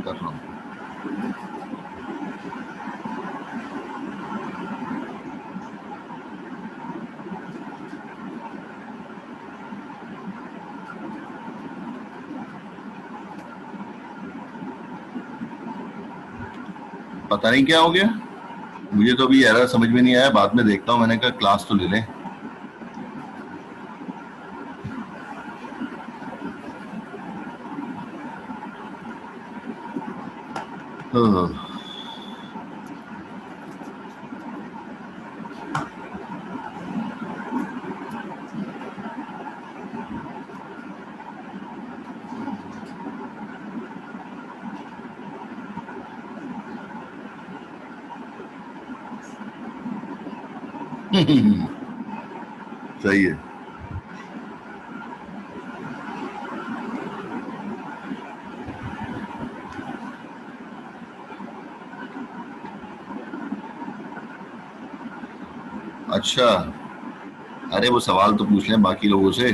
कर रहा हूँ। पता नहीं क्या हो गया, मुझे तो अभी एरर समझ में नहीं आया, बाद में देखता हूँ। मैंने कहा क्लास तो ले लें। सही है। अच्छा, अरे वो सवाल तो पूछ लें बाकी लोगों से।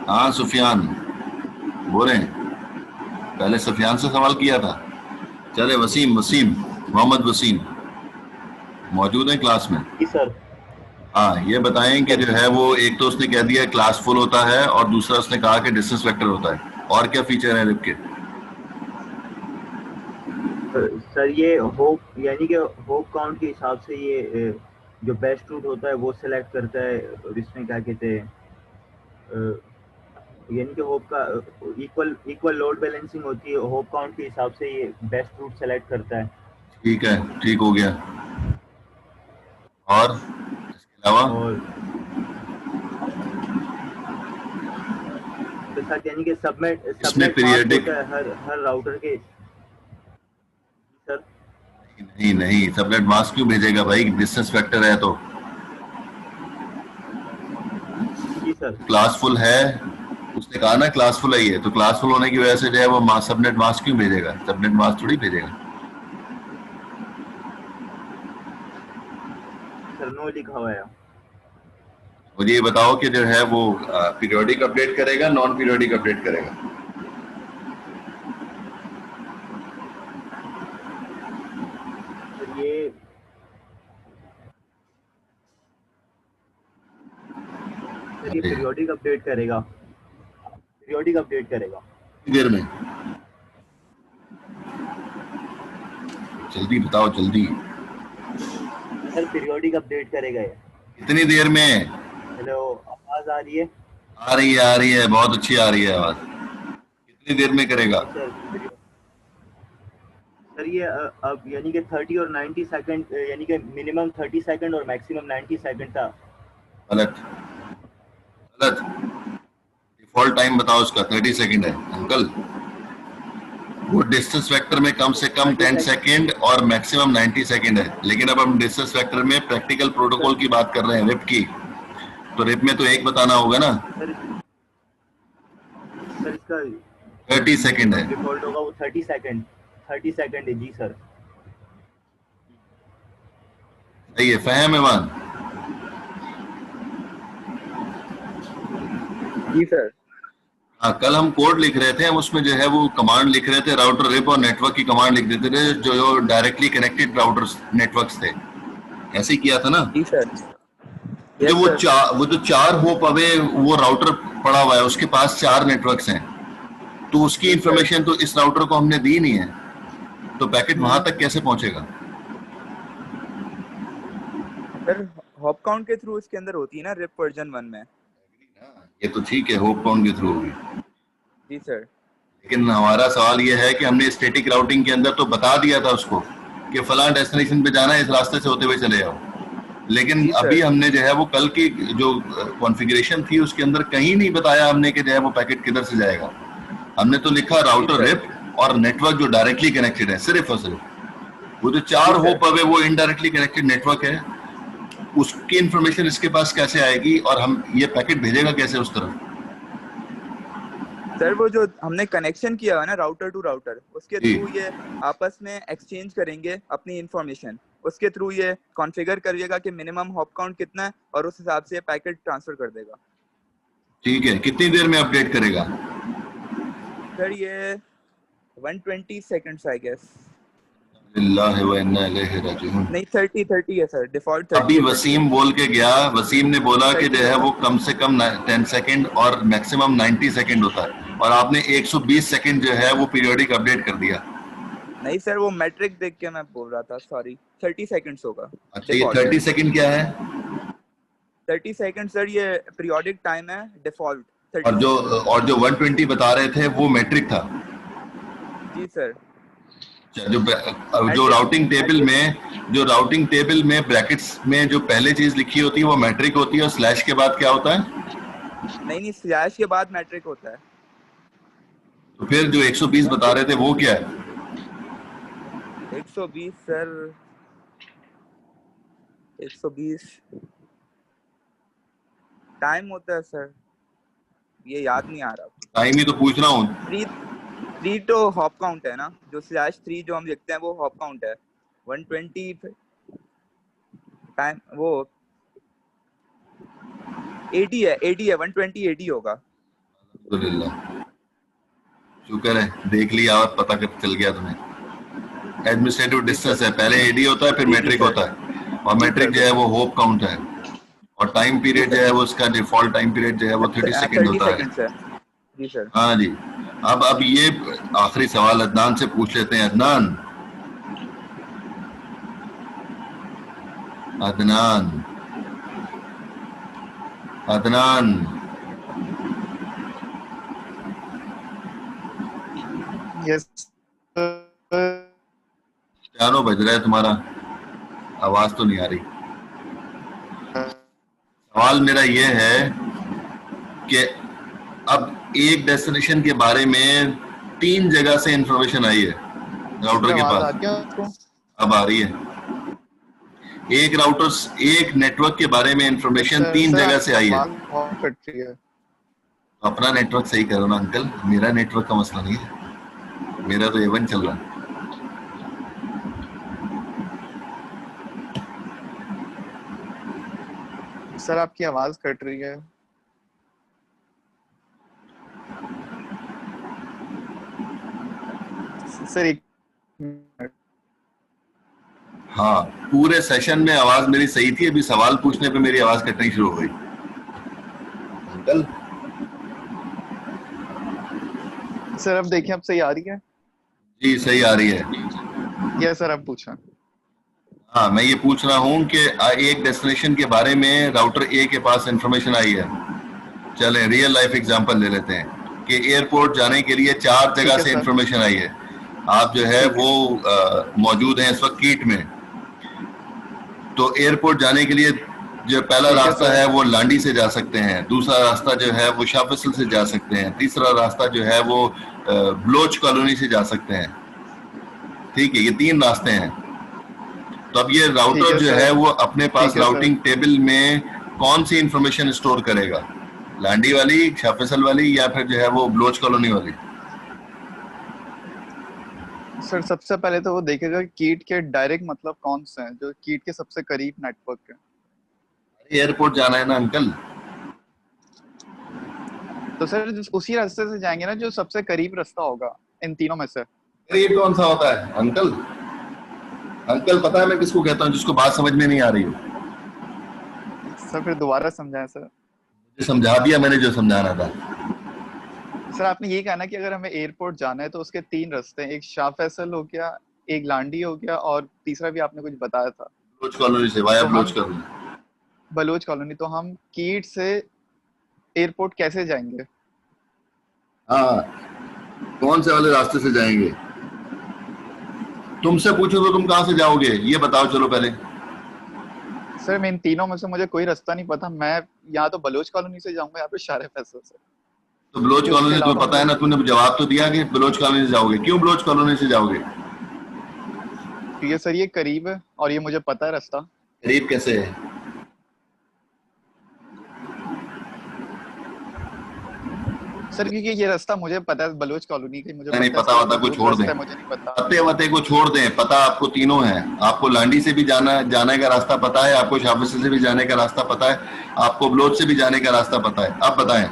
हाँ सुफियान बोले, पहले सुफियान से सवाल किया था। चले वसीम, वसीम मोहम्मद वसीम मौजूद है क्लास में? जी सर। हाँ, ये बताएं कि जो है वो एक तो उसने कह दिया क्लास फुल होता है, और दूसरा उसने कहा कि डिस्टेंस वेक्टर होता है। और क्या फीचर है रिप के? सर ये होप यानी कि होप काउंट के हिसाब से ये जो बेस्ट रूट होता है वो सिलेक्ट करता है, और इसमें क्या कहते हैं यानी कि होप का इक्वल इक्वल लोड बैलेंसिंग होती है, होप काउंट के हिसाब से ये बेस्ट रूट सेलेक्ट करता है। ठीक है, ठीक हो गया। और इसके अलावा और के साथ यानी कि इसमें सबनेट मास्क पीरियडिक? होता है हर हर राउटर के। सर नहीं नहीं, सबनेट मास्क क्यों भेजेगा भाई, डिस्टेंस वेक्टर है तो। जी सर। क्लास फुल है, उसने कहा ना क्लास फुल है ये, तो क्लास फुल होने की वजह से जो है वो सबनेट मास्क क्यों भेजेगा? सबनेट मास्क थोड़ी भेजेगा। सर नो लिखा हुआ है। मुझे ये बताओ कि जो है वो पीरियोडिक अपडेट करेगा, नॉन पीरियोडिक अपडेट करेगा? सर ये अरे पीरियोडिक अपडेट करेगा, पीरियोडिक अपडेट करेगा। देर में, जल्दी बताओ जल्दी। सर पीरियोडिक अपडेट करेगा ये। कितनी देर में? हेलो, आवाज आ रही है? आ रही है, आ रही है, बहुत अच्छी आ रही है आवाज। कितनी देर में करेगा? जी सर। सर ये अब यानी कि 30 और 90 सेकंड, यानी कि मिनिमम 30 सेकंड और मैक्सिमम 90 सेकंड था। गलत, गलत। डिफॉल्ट टाइम बताओ उसका 30 सेकंड है अंकल। वो डिस्टेंस वेक्टर में कम से कम 30 10 सेकंड। सेकंड और मैक्सिमम 90 सेकंड है, लेकिन अब हम डिस्टेंस वेक्टर में प्रैक्टिकल प्रोटोकॉल की बात कर रहे हैं, रिप की। तो रिप में तो एक बताना होगा ना। सर सर इसका जो 30 सेकंड है। मिनिमम डिफॉल्ट होगा वो 30 सेकंड, 30 सेकंड है। जी सर। सही है, फहम ईमान? जी सर। हाँ, कल हम कोड लिख रहे थे, हम उसमें जो है वो कमांड लिख रहे थे, राउटर रिप और नेटवर्क की कमांड लिख देते थे, जो डायरेक्टली कनेक्टेड राउटर्स नेटवर्क्स थे। ऐसे ही किया था ना? जी सर। जो यस सर। वो जो 4 होप अवे वो राउटर पड़ा हुआ है, उसके पास 4 नेटवर्क्स हैं, तो उसकी जी सर। इंफॉर्मेशन तो इस राउटर को हमने दी नहीं है, तो पैकेट वहां तक कैसे पहुंचेगा? सर हॉप काउंट के थ्रू इसके अंदर होती है ना रिप वर्जन 1 में। ये तो ठीक है, होप काउंट के थ्रू होगी, जी सर। लेकिन हमारा सवाल ये है कि हमने स्टैटिक राउटिंग के अंदर तो बता दिया था उसको कि फलां डेस्टिनेशन पे जाना है, इस रास्ते से होते हुए चले जाओ, लेकिन जी अभी सर। हमने जो है वो कल की जो कॉन्फ़िगरेशन थी उसके अंदर कहीं नहीं बताया हमने कि जो है वो पैकेट किधर से जाएगा। हमने तो लिखा जी राउटर सर। रिप और नेटवर्क जो डायरेक्टली कनेक्टेड है, सिर्फ और सिर्फ। वो जो 4 जी सर। होप अवे वो इनडायरेक्टली कनेक्टेड नेटवर्क है, उसकी इंफॉर्मेशन इसके पास कैसे आएगी, और हम ये पैकेट भेजेगा कैसे उस तरफ? सर वो जो हमने कनेक्शन किया है ना राउटर टू राउटर, उसके जी, थ्रू ये आपस में एक्सचेंज करेंगे अपनी इंफॉर्मेशन। उसके थ्रू ये कॉन्फ़िगर करिएगा कि मिनिमम हॉप काउंट कितना है और उस हिसाब से पैकेट ट्रांसफर कर देगा। ठीक है, कितनी देर में अपडेट करेगा? सर ये 120 सेकंड्स आई गेस, लिल्लाहि व इन्ना इलैहि राजिऊन। नहीं 30 है सर, डिफॉल्ट 30 अभी है। वसीम बोल के गया, वसीम ने बोला कि जो है वो कम से कम 10 सेकंड और मैक्सिमम 90 सेकंड होता है, और आपने 120 सेकंड जो है वो पीरियोडिक अपडेट कर दिया। नहीं सर, वो मैट्रिक देख के मैं बोल रहा था, सॉरी 30 सेकंड्स होगा। अच्छा, ये 30 सेकंड क्या है? 30 सेकंड सर ये पीरियोडिक टाइम है, डिफॉल्ट 30 और जो 120 बता रहे थे वो मैट्रिक था? जी सर। जो राउटिंग टेबल में ब्रैकेट्स में जो पहले चीज लिखी होती है वो मैट्रिक होती है, और स्लैश के बाद क्या होता है? नहीं, स्लैश के बाद मैट्रिक होता है। तो फिर जो 120 बता रहे थे वो क्या है? 120 सर, 120 टाइम होता है सर, ये याद नहीं आ रहा। टाइम ही तो पूछ रहा हूँ। 3 तो हॉप काउंट है ना, जो /3 जो हम लिखते हैं वो हॉप काउंट है। 120 टाइम वो 80 है, 120 80 होगा। अल्हम्दुलिल्लाह, शुक्र है, देख लिया और पता कर चल गया तुम्हें। एडमिनिस्ट्रेटिव डिस्टेंस है, पहले एडी होता है फिर मैट्रिक होता है, और मैट्रिक जो है वो होप काउंट है, और टाइम पीरियड जो है वो उसका डिफॉल्ट टाइम पीरियड जो है वो 30 सेकंड होता है। जी सर। हाँ जी। अब ये आखिरी सवाल अदनान से पूछ लेते हैं। अदनान, अदनान, अदनान, यस पियानो बज रहा है तुम्हारा, आवाज तो नहीं आ रही। सवाल मेरा ये है कि अब एक डेस्टिनेशन के बारे में 3 जगह से इंफॉर्मेशन आई है राउटर के पास। अब आ रही है। एक नेटवर्क के बारे में इंफॉर्मेशन 3 जगह से आई है। अपना नेटवर्क सही करो ना अंकल, मेरा नेटवर्क का मसला नहीं है, मेरा तो A1 चल रहा है। सर आपकी आवाज कट रही है। सर एक मिनट। हाँ, पूरे सेशन में आवाज मेरी सही थी, अभी सवाल पूछने पे मेरी आवाज कटनी शुरू हो गई। अंकल सर अब देखिए, अब सही आ रही है? जी सही आ रही है। यस सर, अब पूछा। हाँ, मैं ये पूछ रहा हूँ कि एक डेस्टिनेशन के बारे में राउटर ए के पास इंफॉर्मेशन आई है। चलें रियल लाइफ एग्जांपल ले लेते हैं कि एयरपोर्ट जाने के लिए 4 जगह से इंफॉर्मेशन आई है। आप जो है वो मौजूद हैं इस वक्त कीट में, तो एयरपोर्ट जाने के लिए जो पहला रास्ता है वो लांडी से जा सकते हैं, दूसरा रास्ता जो है वो शाह फैसल से जा सकते हैं, तीसरा रास्ता जो है वो बलोच कॉलोनी से जा सकते हैं। ठीक है, ये 3 रास्ते हैं। तो अब ये राउटर जो है वो अपने पास राउटिंग टेबल में कौन सी इंफॉर्मेशन स्टोर करेगा? लांडी वाली, शाह फैसल वाली, या फिर जो है वो बलोच कॉलोनी वाली? सर सबसे पहले तो वो देखेगा कीट के डायरेक्ट मतलब कौन से हैं, जो कीट के सबसे करीब नेटवर्क है। एयरपोर्ट जाना है ना अंकल, तो सर उसी रास्ते से जाएंगे ना जो सबसे करीब रास्ता होगा इन तीनों में से। करीब कौन सा होता है अंकल? अंकल पता है मैं किसको कहता हूँ? जिसको बात समझ में नहीं आ रही हो। सर फिर दोबारा समझाएं सर। मुझे समझा दिया मैंने जो समझाना था। सर आपने ये कहा ना कि अगर हमें एयरपोर्ट जाना है तो उसके 3 रास्ते हैं, एक शाह फैसल हो गया, एक लांडी हो गया, और तीसरा भी आपने कुछ बताया था बलोच कॉलोनी से, वाया तो बलोच कॉलोनी। बलोच कॉलोनी। तो हम कीट से एयरपोर्ट कैसे जाएंगे? हाँ, कौन से वाले रास्ते से जाएंगे? तुमसे पूछो तो तुम कहाँ से जाओगे ये बताओ। चलो पहले सर मैं इन तीनों में से मुझे कोई रास्ता नहीं पता। मैं यहाँ तो बलोच कॉलोनी से जाऊंगा, यहाँ पे शाह फैसल से। तो बलोच कॉलोनी तुम्हें पता है ना, तूने जवाब तो दिया कि बलोच कॉलोनी से जाओगे। क्यों बलोच कॉलोनी से जाओगे? क्योंकि सर ये करीब है और ये मुझे पता है रास्ता। करीब कैसे है? सर क्योंकि ये रास्ता मुझे पता है बलोच कॉलोनी का, मुझे नहीं पता होता को छोड़ दें, मुझे नहीं पता। पते वते को छोड़ दें, पता आपको तीनों है। आपको लांडी से भी जाने का रास्ता पता है, आपको शाह फैसल से भी जाने का रास्ता पता है, आपको बलोच से भी जाने का रास्ता पता है। अब बताएं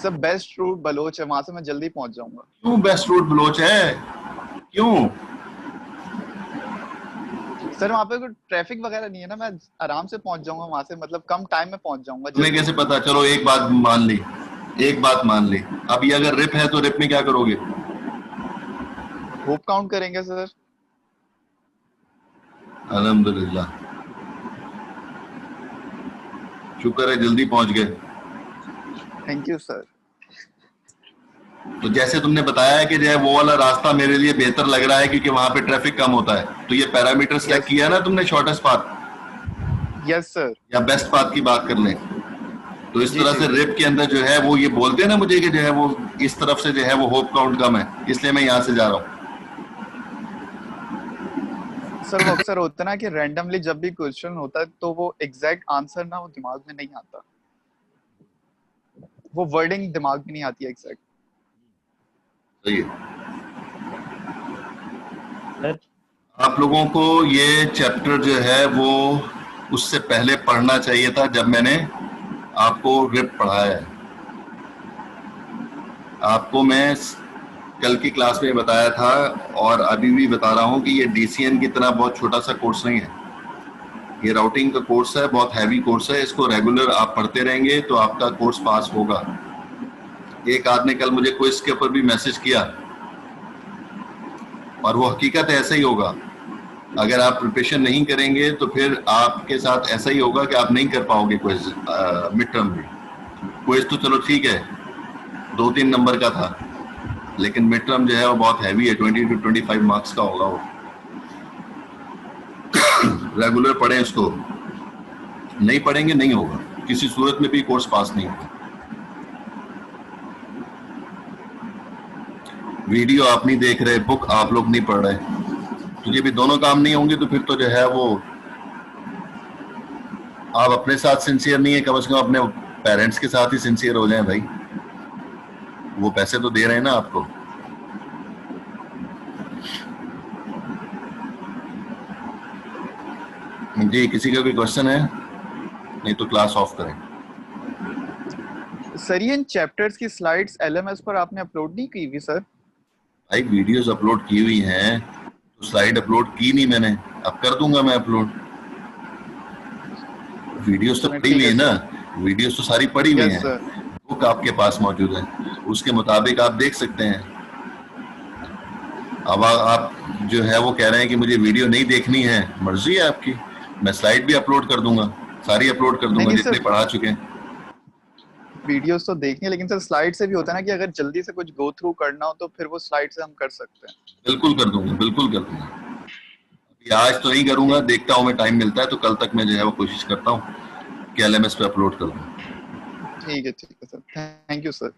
सर बेस्ट रूट बलोच है, वहां से मैं जल्दी पहुंच जाऊंगा। क्यों बेस्ट रूट बलोच है? क्यों? सर वहां पे कोई ट्रैफिक वगैरह नहीं है ना, मैं आराम से पहुंच जाऊंगा वहां से, मतलब कम टाइम में पहुंच जाऊंगा तुम्हें जल्दी। कैसे पता? चलो एक बात मान ली, एक बात मान ली, अब ये अगर रिप है तो रिप में क्या करोगे? होप काउंट करेंगे सर। अल्हम्दुलिल्लाह, शुक्र है जल्दी पहुंच गए। Thank you sir. तो जैसे तुमने बताया है कि जो है वो वाला रास्ता मेरे लिए बेहतर लग रहा है क्योंकि वहां पे ट्रैफिक कम होता है, तो ये पैरामीटर सेलेक्ट किया ना तुमने, शॉर्टेस्ट पाथ यस सर। या बेस्ट पाथ की बात कर लें, तो इस जी तरह जी से जी। रिप के अंदर जो है वो ये बोलते हैं ना मुझे कि जो है वो इस तरफ से जो है वो होप काउंट कम है, इसलिए मैं यहाँ से जा रहा हूँ। सर वो अक्सर होता है ना कि रैंडमली जब भी क्वेश्चन होता है तो वो एग्जैक्ट आंसर ना वो दिमाग में नहीं आता, वो वर्डिंग दिमाग में नहीं आती एग्जैक्ट। सही है। सर आप लोगों को ये चैप्टर जो है वो उससे पहले पढ़ना चाहिए था जब मैंने आपको रिप पढ़ाया है। आपको मैं कल की क्लास में बताया था और अभी भी बता रहा हूँ कि ये डीसीएन की तरह बहुत छोटा सा कोर्स नहीं है, ये राउटिंग का कोर्स है, बहुत हैवी कोर्स है। इसको रेगुलर आप पढ़ते रहेंगे तो आपका कोर्स पास होगा। एक आदमी कल मुझे क्विज के ऊपर भी मैसेज किया और वो हकीकत है, ऐसा ही होगा। अगर आप प्रिपरेशन नहीं करेंगे तो फिर आपके साथ ऐसा ही होगा कि आप नहीं कर पाओगे क्विज मिड टर्म में। क्विज तो चलो ठीक है 2-3 नंबर का था, लेकिन मिड टर्म जो है वो बहुत हैवी है, 20 to 25 मार्क्स का होगा वो। रेगुलर पढ़ें इसको, नहीं पढ़ेंगे नहीं होगा, किसी सूरत में भी कोर्स पास नहीं होगा। वीडियो आप नहीं देख रहे, बुक आप लोग नहीं पढ़ रहे, तो ये भी दोनों काम नहीं होंगे तो फिर तो जो है वो आप अपने साथ सिंसियर नहीं है, कम से कम अपने पेरेंट्स के साथ ही सिंसियर हो जाएं भाई, वो पैसे तो दे रहे हैं ना आपको। जी किसी का कोई क्वेश्चन है? नहीं तो क्लास ऑफ करें। सर ये इन चैप्टर्स की स्लाइड्स एलएमएस पर आपने अपलोड नहीं की हुई सर? भाई वीडियोस अपलोड की हुई हैं तो स्लाइड अपलोड की नहीं मैंने, अब कर दूंगा मैं अपलोड। वीडियोस तो पड़ी ठीक हुई है है ना, सर। वीडियोस तो सारी पड़ी हुई यस हैं, सर। बुक आपके पास मौजूद है, उसके मुताबिक आप देख सकते हैं। अब आप जो है वो कह रहे हैं कि मुझे वीडियो नहीं देखनी है, मर्जी है आपकी, मैं स्लाइड भी अपलोड कर दूंगा, सारी अपलोड कर नहीं दूंगा नहीं जितने सर, पढ़ा चुके हैं। वीडियोस तो देखनी है, लेकिन सर स्लाइड से भी होता है ना कि अगर जल्दी से कुछ गो थ्रू करना हो तो फिर वो स्लाइड से हम कर सकते हैं। बिल्कुल कर दूंगा, बिल्कुल कर दूंगा। अभी आज तो नहीं करूंगा, ठीक देखता हूँ मैं, टाइम मिलता है तो कल तक मैं जो है वो कोशिश करता हूँ कि एलएमएस पे अपलोड कर दूं। ठीक है sir, thank you sir.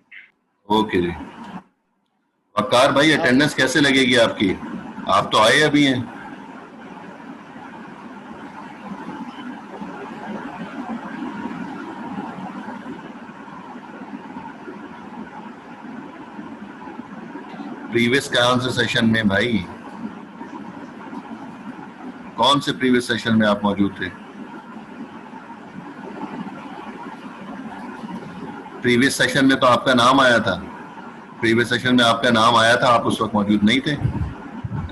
Okay जी। वकार भाई अटेंडेंस कैसे लगेगी आपकी? आप तो आए अभी हैं। प्रीवियस कौन से सेशन में भाई, कौन से प्रीवियस सेशन में आप मौजूद थे? प्रीवियस सेशन में तो आपका नाम आया था, प्रीवियस सेशन में आपका नाम आया था, आप उस वक्त मौजूद नहीं थे,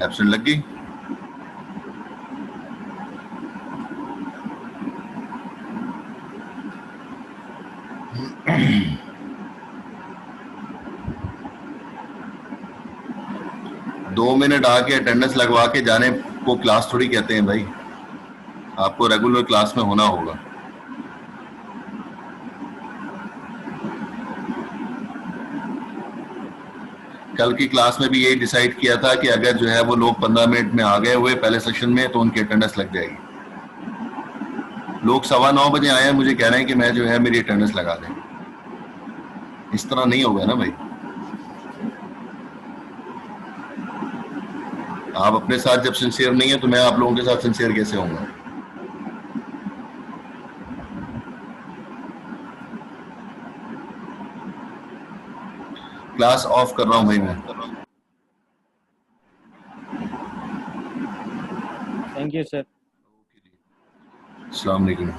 एब्सेंट लग गई। दो मिनट आके अटेंडेंस लगवा के जाने को क्लास थोड़ी कहते हैं भाई, आपको रेगुलर क्लास में होना होगा। कल की क्लास में भी यही डिसाइड किया था कि अगर जो है वो लोग 15 मिनट में आ गए हुए पहले सेशन में तो उनकी अटेंडेंस लग जाएगी। लोग 9:15 बजे आए हैं, मुझे कह रहे हैं कि मैं जो है मेरी अटेंडेंस लगा दें, इस तरह नहीं होगा ना भाई। आप अपने साथ जब सिंसियर नहीं है तो मैं आप लोगों के साथ सिंसियर कैसे होऊंगा? क्लास ऑफ कर रहा हूं भाई मैं। Thank you sir. अस्सलाम वालेकुम।